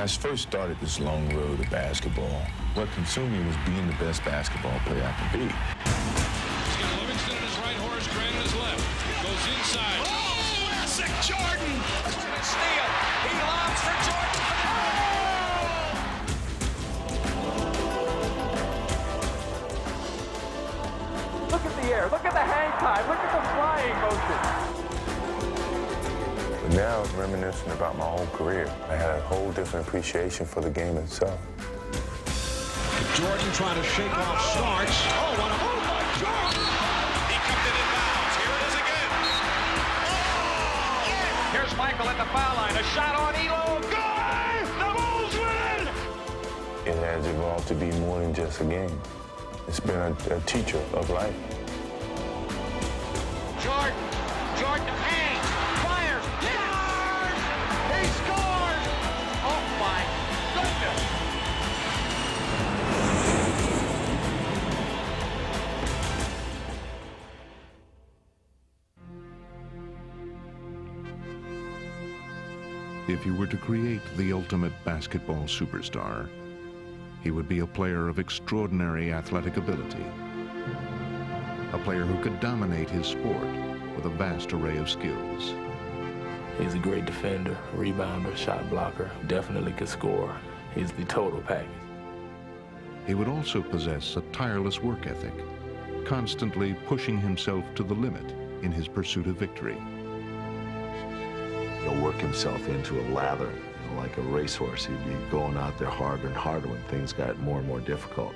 I first started this long road of basketball, what consumed me was being the best basketball player I could be. He's got Livingston in his right, Horace Grant in his left. Goes inside. Oh, classic Jordan! Steal. He lobs for Jordan for the Look at the air. Look at the hang time. Look at the flying motion. But now, reminiscing about my whole career, I had a whole different appreciation for the game itself. Jordan trying to shake off Starks. Oh, what a move by Jordan! He comes in bounds. Here it is again. Oh! Yeah. Here's Michael at the foul line. A shot on Elo. Good! The Bulls win! It has evolved to be more than just a game. It's been a teacher of life. Jordan hangs, fires, yes! He scores! Oh my goodness! If you were to create the ultimate basketball superstar, he would be a player of extraordinary athletic ability, a player who could dominate his sport with a vast array of skills. He's a great defender, rebounder, shot blocker, definitely could score. He's the total package. He would also possess a tireless work ethic, constantly pushing himself to the limit in his pursuit of victory. He'll work himself into a lather, like a racehorse. He'd be going out there harder and harder when things got more and more difficult.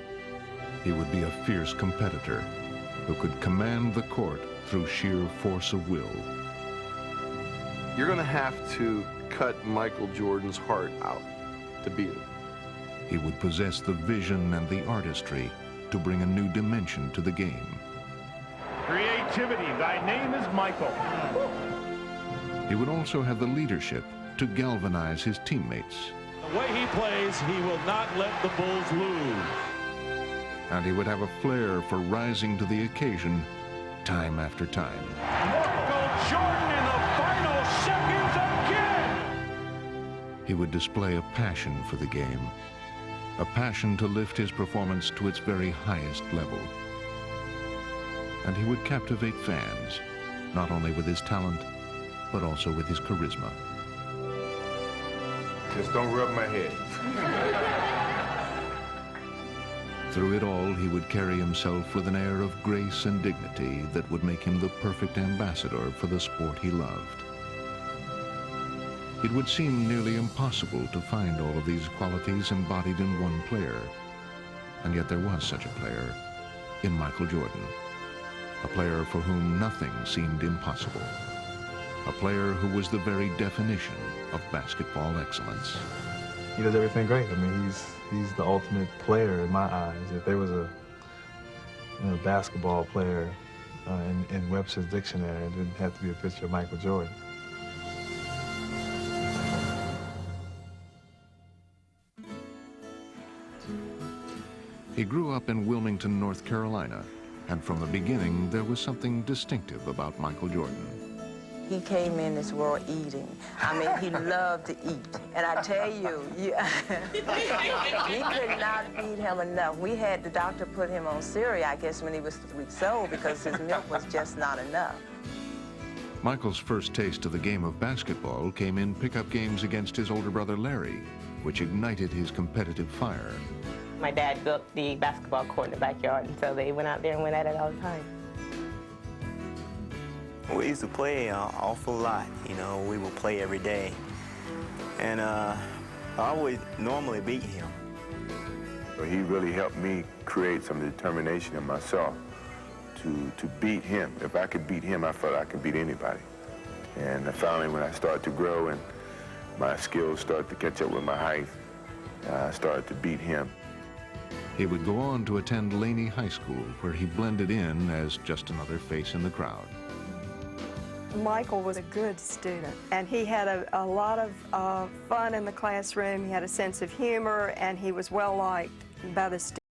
He would be a fierce competitor who could command the court through sheer force of will. You're going to have to cut Michael Jordan's heart out to beat him. He would possess the vision and the artistry to bring a new dimension to the game. Creativity. Thy name is Michael. He would also have the leadership to galvanize his teammates. The way he plays, he will not let the Bulls lose. And he would have a flair for rising to the occasion time after time. Michael Jordan in the final seconds again! He would display a passion for the game, a passion to lift his performance to its very highest level. And he would captivate fans, not only with his talent, but also with his charisma. Just don't rub my head. Through it all, he would carry himself with an air of grace and dignity that would make him the perfect ambassador for the sport he loved. It would seem nearly impossible to find all of these qualities embodied in one player. And yet there was such a player in Michael Jordan, a player for whom nothing seemed impossible, a player who was the very definition of basketball excellence. He does everything great. I mean, he's the ultimate player in my eyes. If there was a basketball player in Webster's dictionary, it didn't have to be a picture of Michael Jordan. He grew up in Wilmington, North Carolina, and from the beginning, there was something distinctive about Michael Jordan. He came in this world eating. I mean, he loved to eat. And I tell you, we could not feed him enough. We had the doctor put him on cereal, I guess, when he was 3 weeks old because his milk was just not enough. Michael's first taste of the game of basketball came in pickup games against his older brother Larry, which ignited his competitive fire. My dad built the basketball court in the backyard, and so they went out there and went at it all the time. We used to play an awful lot, you know. We would play every day. And I always normally beat him. He really helped me create some determination in myself to beat him. If I could beat him, I felt I could beat anybody. And finally, when I started to grow and my skills started to catch up with my height, I started to beat him. He would go on to attend Laney High School, where he blended in as just another face in the crowd. Michael was a good student, and he had a lot of fun in the classroom. He had a sense of humor, and he was well liked by the students.